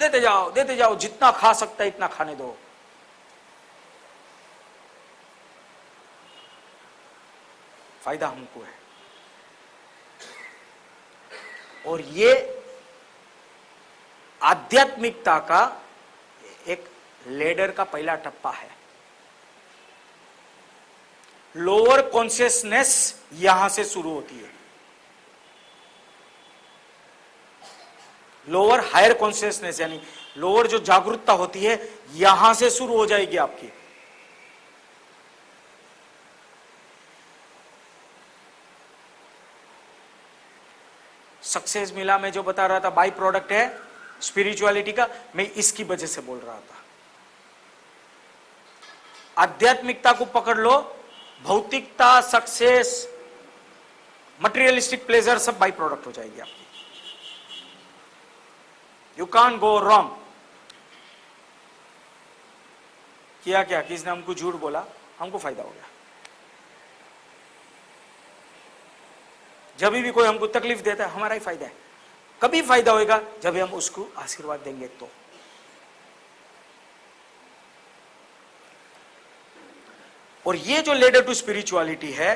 देते जाओ, जितना खा सकता है इतना खाने दो। फायदा हमको है। और ये आध्यात्मिकता का एक लेडर का पहला टप्पा है। लोअर कॉन्शियसनेस यहां से शुरू होती है, लोअर हायर कॉन्शियसनेस यानी लोअर जो जागरूकता होती है यहां से शुरू हो जाएगी आपकी। सक्सेस मिला मैं जो बता रहा था बाई प्रोडक्ट है स्पिरिचुअलिटी का, मैं इसकी वजह से बोल रहा था। आध्यात्मिकता को पकड़ लो, भौतिकता, सक्सेस, मटेरियलिस्टिक प्लेजर सब बाई प्रोडक्ट हो जाएगी आपकी। You can't go wrong. किया क्या, किसने हमको झूठ बोला, हमको फायदा हो गया। जब भी कोई हमको तकलीफ देता है हमारा ही फायदा है। कभी फायदा होगा जब हम उसको आशीर्वाद देंगे तो। और ये जो लेडर टू स्पिरिचुअलिटी है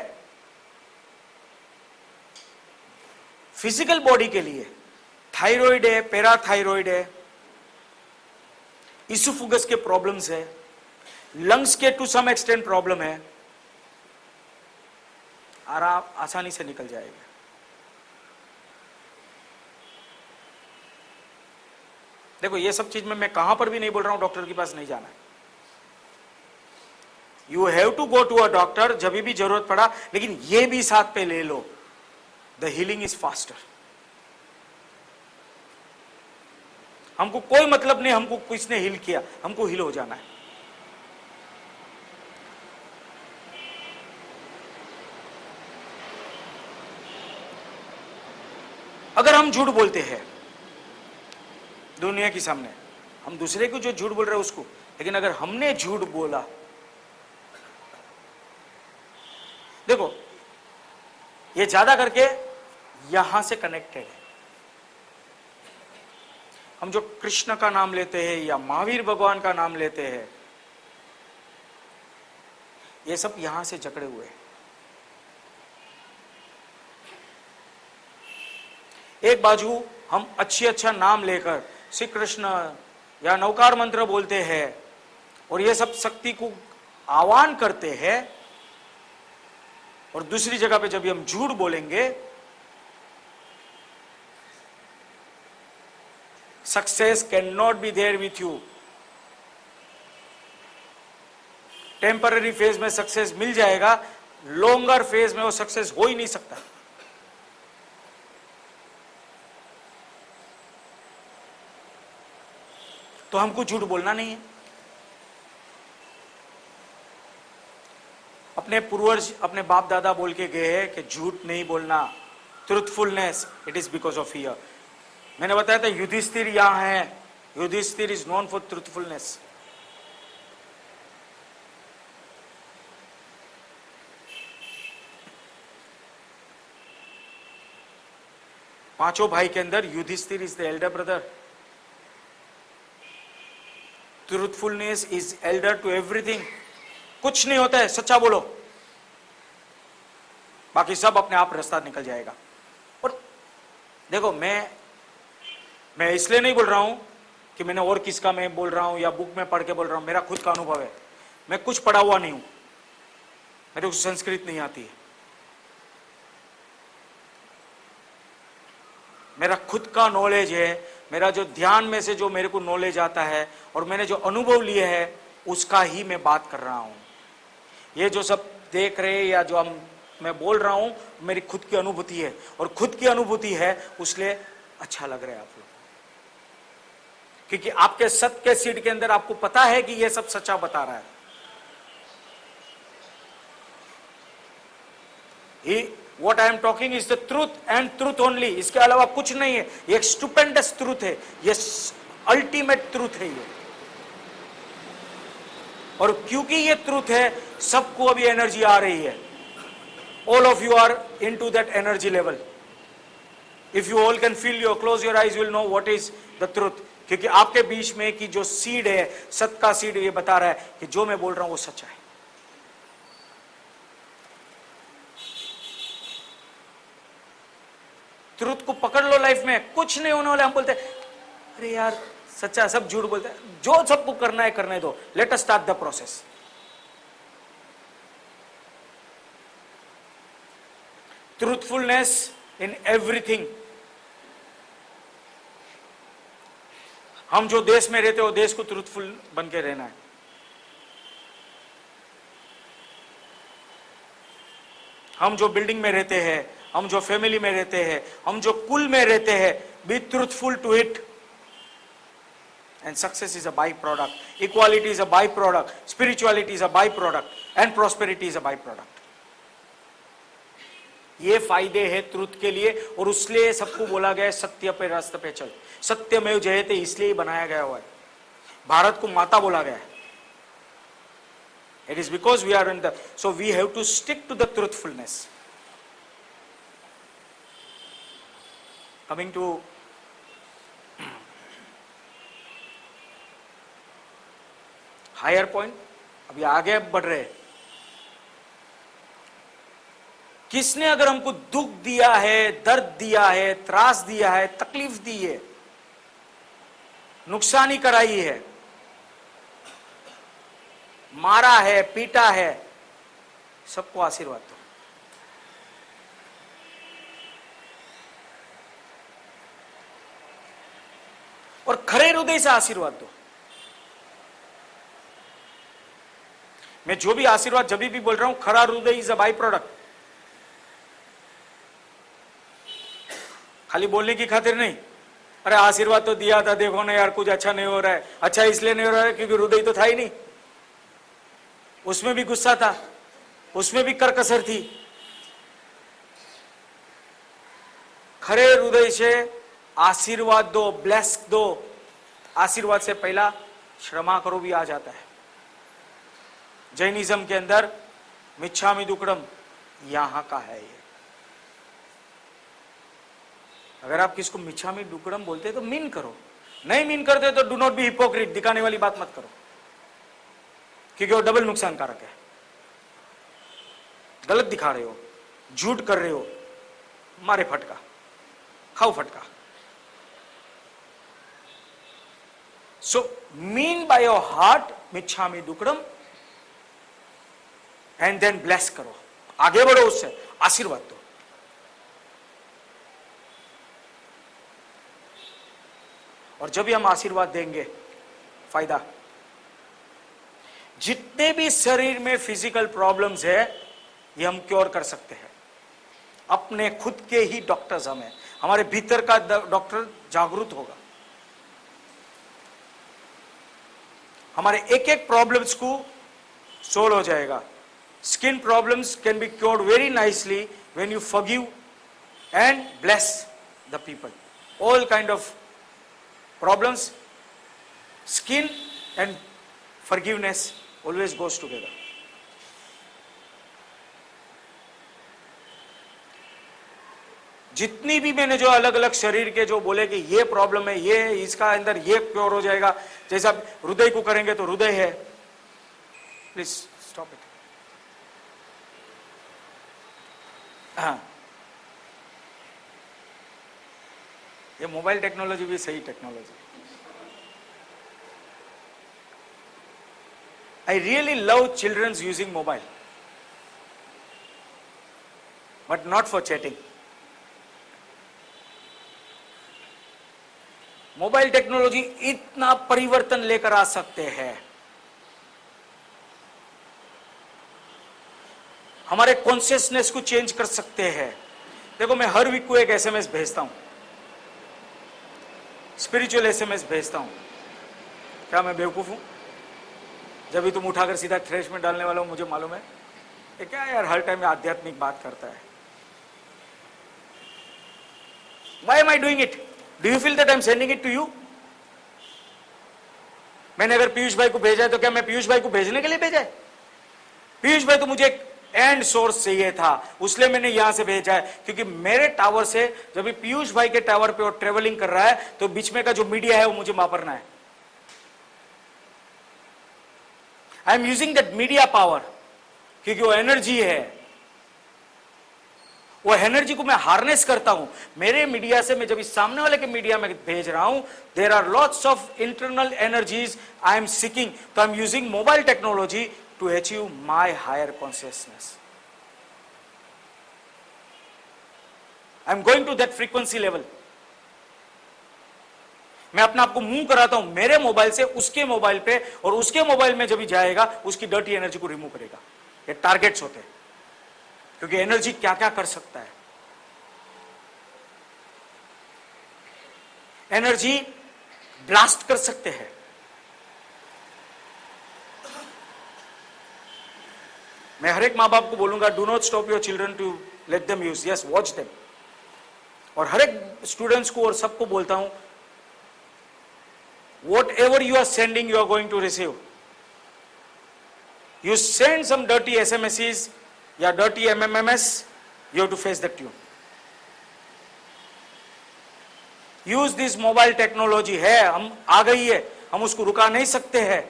फिजिकल बॉडी के लिए, थायराइड है, पैराथायराइड है, इसोफेगस के प्रॉब्लम्स है, लंग्स के टू सम एक्सटेंट प्रॉब्लम है, आराम आसानी से निकल जाएगा। देखो ये सब चीज में मैं कहां पर भी नहीं बोल रहा हूं डॉक्टर के पास नहीं जाना है। You have to go to a doctor जब भी जरूरत पड़ा, लेकिन ये भी साथ पे ले लो, द हीलिंग इज फास्टर। हमको कोई मतलब नहीं हमको किसने हील किया, हमको हील हो जाना है। अगर हम झूठ बोलते हैं दुनिया के सामने, हम दूसरे को जो झूठ बोल रहे हैं उसको, लेकिन अगर हमने झूठ बोला, देखो ये ज्यादा करके यहां से कनेक्टेड है। हम जो कृष्ण का नाम लेते हैं या महावीर भगवान का नाम लेते हैं, ये सब यहां से जकड़े हुए हैं। एक बाजू हम अच्छा नाम लेकर श्री कृष्ण या नवकार मंत्र बोलते हैं और ये सब शक्ति को आह्वान करते हैं, और दूसरी जगह पे जब हम झूठ बोलेंगे, success can not be there with you. Temporary phase में सक्सेस मिल जाएगा, लॉन्गर फेज में वो सक्सेस हो ही नहीं सकता। तो हमको झूठ बोलना नहीं है। अपने पूर्वज, अपने बाप दादा बोल के गए हैं कि झूठ नहीं बोलना, truthfulness, it is because of fear. मैंने बताया था युधिष्ठिर यहां है, Yudhishthir is known for truthfulness. पांचों भाई के अंदर Yudhishthir is the elder brother. Truthfulness is elder to everything. कुछ नहीं होता है, सच्चा बोलो, बाकी सब अपने आप रास्ता निकल जाएगा। और देखो मैं इसलिए नहीं बोल रहा हूं कि मैंने और किसका मैं बोल रहा हूं या बुक में पढ़ के बोल रहा हूं, मेरा खुद का अनुभव है। मैं कुछ पढ़ा हुआ नहीं हूं, मेरे को संस्कृत नहीं आती है, मेरा खुद का नॉलेज है। मेरा जो ध्यान में से जो मेरे को नॉलेज आता है और मैंने जो अनुभव लिए है उसका ही मैं बात कर रहा हूं। ये जो सब देख रहे या जो मैं बोल रहा हूं मेरी खुद की अनुभूति है, और खुद की अनुभूति है इसलिए अच्छा लग रहा है आप लोग, क्योंकि आपके सत्य के सीट के अंदर आपको पता है कि ये सब सच्चा बता रहा है। What I am talking is the truth and truth only। इसके अलावा कुछ नहीं है। ये एक स्टुपेंडस ट्रूथ है, ये अल्टीमेट ट्रूथ है ये। और क्योंकि ये ट्रूथ है, सबको अभी एनर्जी आ रही है। All of you are into that energy level. If you all can feel your, close your eyes, you will know what is the truth, क्योंकि आपके बीच में की जो सीड है, सत्य का सीड, ये बता रहा है कि जो मैं बोल रहा हूं वो सच्चा है। ट्रुथ को पकड़ लो, लाइफ में कुछ नहीं होने वाला। हम बोलते हैं अरे यार सच्चा, सब झूठ बोलते हैं, जो सबको करना है करने दो, let us start the process. Truthfulness in everything. हम जो देश में रहते हो, देश को ट्रूथफुल बन के रहना है। हम जो बिल्डिंग में रहते हैं, हम जो फैमिली में रहते हैं, हम जो कुल में रहते हैं, be truthful to it. And success is a by product, equality is a by product, spirituality is a by product, and prosperity is a by product. ये फायदे हैं ट्रुथ के लिए, और उसलिए सबको बोला गया है सत्य पे रास्ते पे चल। सत्यमेव जयते इसलिए बनाया गया हुआ है, भारत को माता बोला गया है। It is because we are in the, so we have to stick to the truthfulness. Coming to higher point, अभी आगे बढ़ रहे हैं। किसने अगर हमको दुख दिया है, दर्द दिया है, त्रास दिया है, तकलीफ दी है, नुकसानी कराई है, मारा है, पीटा है, सबको आशीर्वाद दो। और खरे हृदय से आशीर्वाद दो। मैं जो भी आशीर्वाद जब भी बोल रहा हूं, खरा हृदय इज अ बाई प्रोडक्ट। खाली बोलने की खातिर नहीं, अरे आशीर्वाद तो दिया था, देखो ना यार कुछ अच्छा नहीं हो रहा है। अच्छा इसलिए नहीं हो रहा है क्योंकि हृदय तो था ही नहीं, उसमें भी गुस्सा था, उसमें भी करकसर थी। खरे हृदय से आशीर्वाद दो, ब्लेस दो। आशीर्वाद से पहला क्षमा करो भी आ जाता है। जैनिज्म के अंदर मिच्छामि दुक्कडम यहां का है ये। अगर आप किसको मिच्छामि दुक्कडम बोलते तो मीन करो, नहीं मीन करते तो डू नॉट बी हिपोक्रिट, दिखाने वाली बात मत करो, क्योंकि वो डबल नुकसानकारक है। गलत दिखा रहे हो, झूठ कर रहे हो, मारे फटका, खाओ फटका। So mean by your heart मिच्छामि दुक्कडम, एंड देन ब्लेस करो, आगे बढ़ो, उससे आशीर्वाद दो। और जब भी हम आशीर्वाद देंगे, फायदा, जितने भी शरीर में फिजिकल प्रॉब्लम्स है ये हम क्योर कर सकते हैं। अपने खुद के ही डॉक्टर्स हमें, हमारे भीतर का डॉक्टर जागरूक होगा, हमारे एक एक प्रॉब्लम्स को सोल्व हो जाएगा। Skin problems can be cured very nicely when you forgive and bless the people. All kind of problems, skin and forgiveness always goes together. जितनी भी मैंने जो अलग अलग शरीर के जो बोले कि ये प्रॉब्लम है, ये इसका अंदर ये क्योर हो जाएगा, जैसा हृदय को करेंगे तो हृदय है। Please stop it. हाँ, ये मोबाइल टेक्नोलॉजी भी सही technology. I really love childrens using mobile, but not for chatting. Mobile technology इतना परिवर्तन लेकर आ सकते हैं, हमारे कॉन्शियसनेस को चेंज कर सकते हैं। देखो मैं हर वीक को एक एसएमएस भेजता हूं, स्पिरिचुअल एसएमएस भेजता हूं। क्या मैं बेवकूफ हूं? जब भी तुम उठाकर सीधा थ्रेश में डालने वाला हो, मुझे मालूम है। ये क्या यार हर टाइम आध्यात्मिक बात करता है। Why am I doing it? Do you feel that I am sending it to you? मैंने अगर पीयूष भाई को भेजा है तो क्या मैं पीयूष भाई को भेजने के लिए भेजा है? पीयूष भाई तो मुझे एंड सोर्स चाहिए था, उसलिए मैंने यहां से भेजा है, क्योंकि मेरे टावर से जब भी पीयूष भाई के टावर पे और ट्रेवलिंग कर रहा है तो बीच में का जो मीडिया है वो मुझे वापरना है। आई am using that media power, क्योंकि वो एनर्जी है, वो एनर्जी को मैं हार्नेस करता हूं। मेरे मीडिया से मैं जब इस सामने वाले के मीडिया में भेज रहा हूं, there are lots of internal energies I am seeking, तो I am using mobile technology to achieve my higher consciousness. I am going to that frequency level. मैं अपने आप को मूव कराता हूं मेरे मोबाइल से उसके मोबाइल पे, और उसके मोबाइल में जब भी जाएगा उसकी डर्टी एनर्जी को रिमूव करेगा। ये टारगेट्स होते हैं, क्योंकि एनर्जी क्या क्या कर सकता है। एनर्जी ब्लास्ट कर सकते हैं। मैं हर एक मां बाप को बोलूंगा, do not stop your children to let them use, yes watch them. और हर एक स्टूडेंट्स को और सबको बोलता हूं, whatever you are sending, you are going to receive. You send some dirty SMSs या dirty MMMS, you have to face that tune. Use this mobile technology है, हम आ गई है, हम उसको रुका नहीं सकते हैं।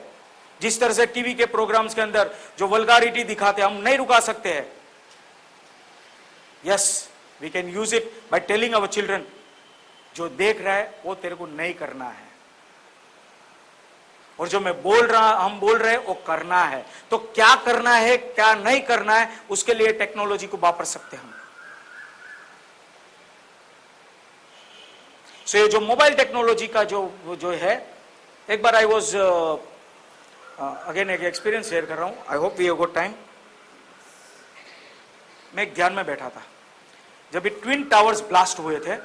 जिस तरह से टीवी के प्रोग्राम्स के अंदर जो वल्गारिटी दिखाते हैं, हम नहीं रुका सकते हैं। Yes, we can use it by telling our children, जो देख रहा है वो तेरे को नहीं करना है, और जो मैं बोल रहा, हम बोल रहे हैं वो करना है। तो क्या करना है क्या नहीं करना है, उसके लिए टेक्नोलॉजी को वापर सकते हैं हम। सो ये जो मोबाइल टेक्नोलॉजी का जो है, एक बार आई वॉज अगेन एक एक्सपीरियंस शेयर कर रहा हूं, I hope we have got time. मैं एक ध्यान में बैठा था जब ये ट्विन टावर्स ब्लास्ट हुए थे।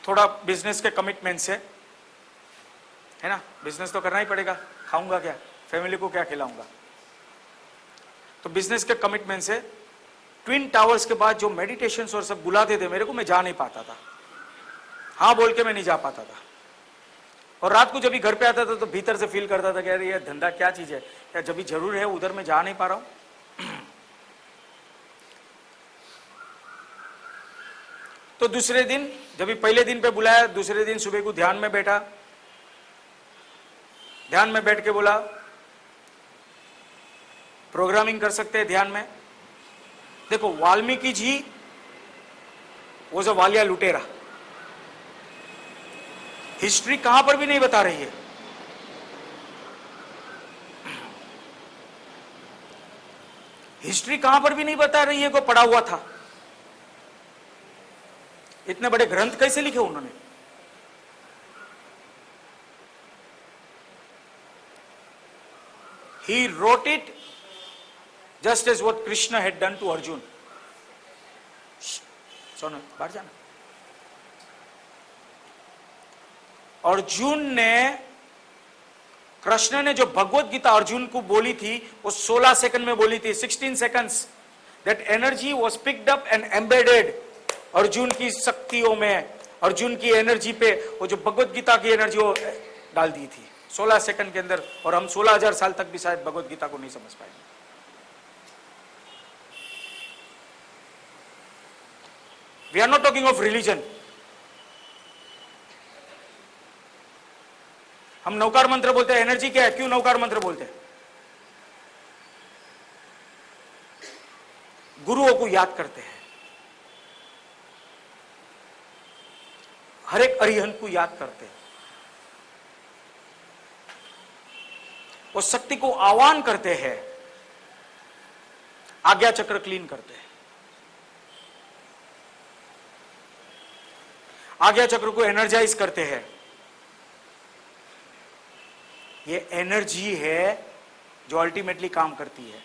थोड़ा बिजनेस के कमिटमेंट से, है ना, बिजनेस तो करना ही पड़ेगा, खाऊंगा क्या, फैमिली को क्या खिलाऊंगा, तो बिजनेस के कमिटमेंट से ट्विन टावर्स के बाद जो मेडिटेशंस और सब बुलाते थे मेरे को, मैं जा नहीं पाता था। हाँ बोल के मैं नहीं जा पाता था, और रात को जब भी घर पे आता था तो भीतर से फील करता था कि यार ये धंधा क्या चीज है, या जब भी जरूर है उधर मैं जा नहीं पा रहा हूं। तो दूसरे दिन जब भी पहले दिन पे बुलाया, दूसरे दिन सुबह को ध्यान में बैठा, ध्यान में बैठ के बोला प्रोग्रामिंग कर सकते हैं ध्यान में। देखो वाल्मीकि जी वो जो वालिया लुटेरा, हिस्ट्री कहां पर भी नहीं बता रही है। हिस्ट्री कहां पर भी नहीं बता रही है को पढ़ा हुआ था। इतने बड़े ग्रंथ कैसे लिखे उन्होंने। He wrote it just as what Krishna had done to Arjun. सुनो बाहर जाना। अर्जुन ने, कृष्ण ने जो भगवत गीता अर्जुन को बोली थी वो 16 सेकंड में बोली थी, 16 seconds. That energy was picked up and embedded Arjun की शक्तियों में, अर्जुन की एनर्जी पे वो जो भगवत गीता की एनर्जी वो डाल दी थी 16 सेकंड के अंदर। और हम 16,000 साल तक भी शायद भगवत गीता को नहीं समझ पाएंगे। We are not talking of religion. हम नौकार मंत्र बोलते हैं, एनर्जी क्या है, क्यों नौकार मंत्र बोलते हैं? गुरुओं को याद करते हैं, हर एक अरिहंत को याद करते हैं, वो शक्ति को आह्वान करते हैं, आज्ञा चक्र क्लीन करते हैं, आज्ञा चक्र को एनर्जाइज करते हैं। ये एनर्जी है जो अल्टीमेटली काम करती है।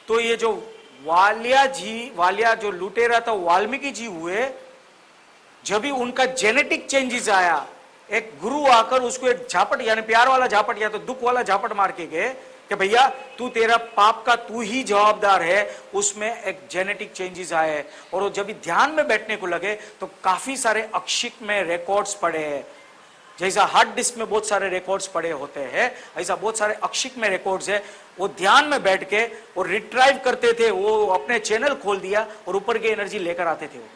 तो ये जो वालिया जो लुटेरा था वाल्मीकि जी हुए, जब भी उनका जेनेटिक चेंजेस आया, एक गुरु आकर उसको एक झापट यानी प्यार वाला झापट या तो दुख वाला झापट मार के गए, कि भैया तू तेरा पाप का तू ही जवाबदार है, उसमें एक जेनेटिक चेंजेस आए हैं। और वो जब भी ध्यान में बैठने को लगे तो काफी सारे अक्षिक में रिकॉर्ड्स पड़े हैं। जैसा हार्ड डिस्क में बहुत सारे रिकॉर्ड्स पड़े होते हैं, ऐसा बहुत सारे अक्षिक में रिकॉर्ड्स है। वो ध्यान में बैठ के वो रिट्राइव करते थे, वो अपने चैनल खोल दिया और ऊपर की एनर्जी लेकर आते थे वो,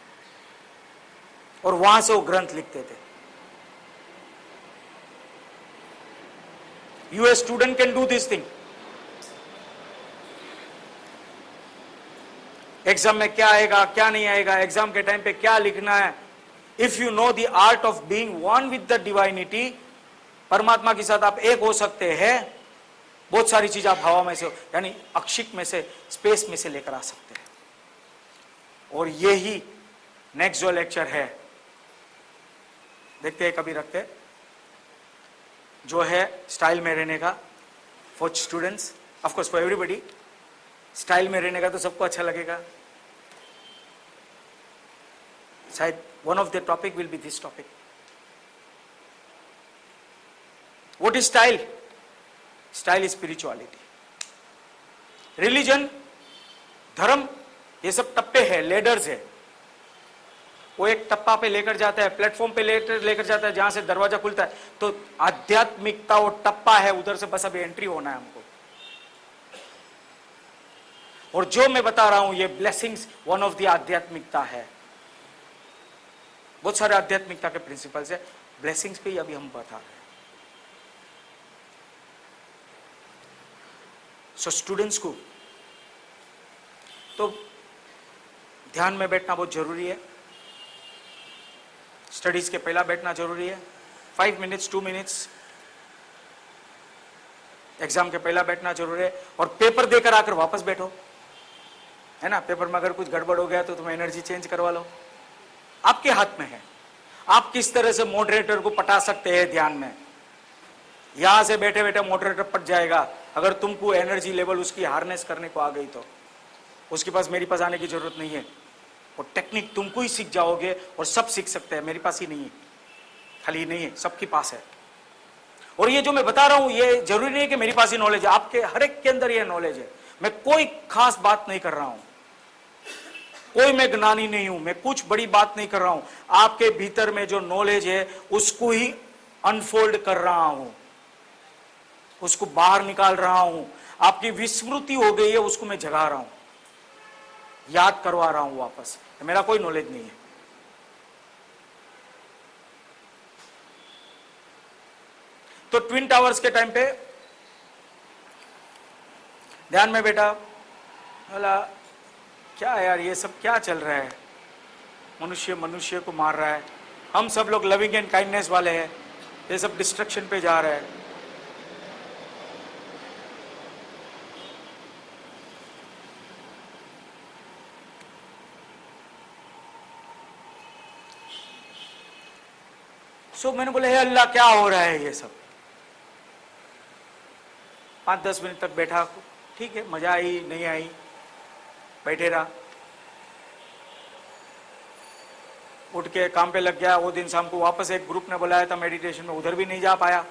और वहां से वो ग्रंथ लिखते थे। U a student can do this thing. Exam में क्या आएगा क्या नहीं आएगा, एग्जाम के टाइम पे क्या लिखना है, if you know the art of being one with the divinity, परमात्मा के साथ आप एक हो सकते हैं। बहुत सारी चीज आप हवा में से, यानी अक्षिक में से, स्पेस में से लेकर आ सकते हैं। और यही नेक्स्ट जो लेक्चर है, देखते हैं कभी रखते हैं, जो है स्टाइल में रहने का for students, of course for everybody. Style में रहने का तो सबको अच्छा लगेगा, शायद one of the topic will be this topic. What is style? Style is spirituality. Religion, धर्म, ये सब टप्पे हैं, लेडर्स है। वो एक टप्पा पे लेकर जाता है, प्लेटफॉर्म पे लेकर जाता है, जहां से दरवाजा खुलता है। तो आध्यात्मिकता वो टप्पा है, उधर से बस अभी एंट्री होना है हमको। और जो मैं बता रहा हूं ये ब्लेसिंग्स वन ऑफ द आध्यात्मिकता है। बहुत सारे आध्यात्मिकता के प्रिंसिपल्स है, ब्लेसिंग्स पे ही अभी हम बता रहे हैं। सो स्टूडेंट्स को तो ध्यान में बैठना बहुत जरूरी है। स्टडीज के पहला बैठना जरूरी है, 5 मिनट्स 2 मिनट्स। एग्जाम के पहला बैठना जरूरी है, और पेपर देकर आकर वापस बैठो, है ना। पेपर में अगर कुछ गड़बड़ हो गया तो तुम एनर्जी चेंज करवा लो, आपके हाथ में है। आप किस तरह से मॉडरेटर को पटा सकते हैं ध्यान में। यहां से बैठे बैठे मॉडरेटर पट जाएगा, अगर तुमको एनर्जी लेवल उसकी हार्नेस करने को आ गई तो उसके पास, मेरे पास आने की जरूरत नहीं है। वो टेक्निक तुमको ही सीख जाओगे, और सब सीख सकते हैं, मेरे पास ही नहीं है, खाली नहीं है, सबके पास है। और ये जो मैं बता रहा हूं ये जरूरी नहीं है कि मेरे पास ही नॉलेज है, आपके हर एक के अंदर ये नॉलेज है। मैं कोई खास बात नहीं कर रहा हूं, कोई मैं ज्ञानी नहीं हूं, मैं कुछ बड़ी बात नहीं कर रहा हूं। आपके भीतर में जो नॉलेज है उसको ही अनफोल्ड कर रहा हूं, उसको बाहर निकाल रहा हूं। आपकी विस्मृति हो गई है, उसको मैं जगा रहा हूं, याद करवा रहा हूं वापस। मेरा कोई नॉलेज नहीं है। तो ट्विन टावर्स के टाइम पे ध्यान में बेटा बोला, क्या यार ये सब क्या चल रहा है, मनुष्य मनुष्य को मार रहा है, हम सब लोग लविंग एंड काइंडनेस वाले हैं, ये सब डिस्ट्रक्शन पे जा रहा है। सो मैंने बोला हे अल्लाह क्या हो रहा है ये सब। 5-10 मिनट तक बैठा, ठीक है, मजा आई नहीं आई, बैठे रहा। उठ के काम पे लग गया। वो दिन शाम को वापस एक ग्रुप ने बुलाया था मेडिटेशन में, उधर भी नहीं जा पाया।